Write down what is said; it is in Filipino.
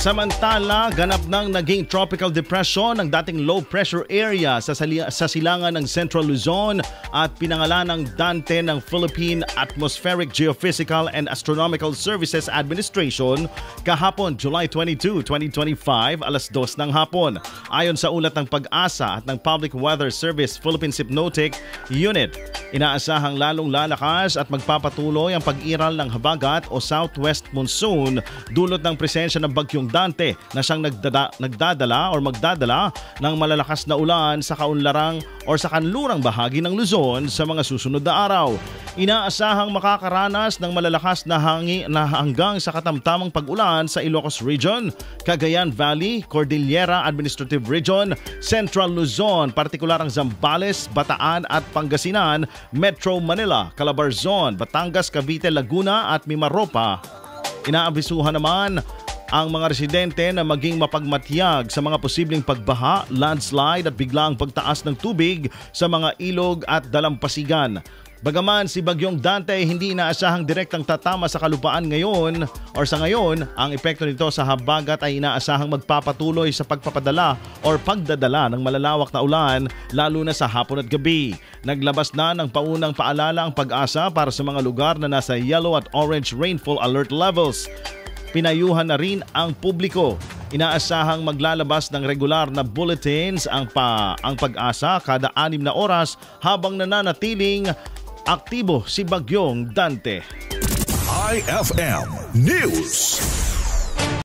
Samantala, ganap ng naging tropical depression ang dating low pressure area sa silangan ng Central Luzon at pinangalan ng Dante ng Philippine Atmospheric Geophysical and Astronomical Services Administration kahapon July 22, 2025 alas 2 ng hapon. Ayon sa ulat ng Pag-asa at ng Public Weather Service Philippine Hypnotic Unit, inaasahang lalong lalakas at magpapatuloy ang pag-iral ng habagat o southwest monsoon dulot ng presensya ng bagyong Dante na siyang nagdadala ng malalakas na ulan sa kaunlarang o sa kanlurang bahagi ng Luzon sa mga susunod na araw. Inaasahang makakaranas ng malalakas na hanggang sa katamtamang pag-ulan sa Ilocos Region, Cagayan Valley, Cordillera Administrative Region, Central Luzon, partikular ang Zambales, Bataan at Pangasinan, Metro Manila, Calabarzon, Batangas, Cavite, Laguna at Mimaropa. Inaabisuhan naman ang mga residente na maging mapagmatyag sa mga posibleng pagbaha, landslide at biglaang pagtaas ng tubig sa mga ilog at dalampasigan. Bagaman si Bagyong Dante hindi inaasahang direktang tatama sa kalupaan ngayon sa ngayon, ang epekto nito sa habagat ay inaasahang magpapatuloy sa pagpapadala o pagdadala ng malalawak na ulan lalo na sa hapon at gabi. Naglabas na ng paunang paalala ang Pag-asa para sa mga lugar na nasa yellow at orange rainfall alert levels. Pinayuhan na rin ang publiko. Inaasahang maglalabas ng regular na bulletins ang Pag-asa kada 6 na oras habang nananatiling aktibo si Bagyong Dante. IFM News.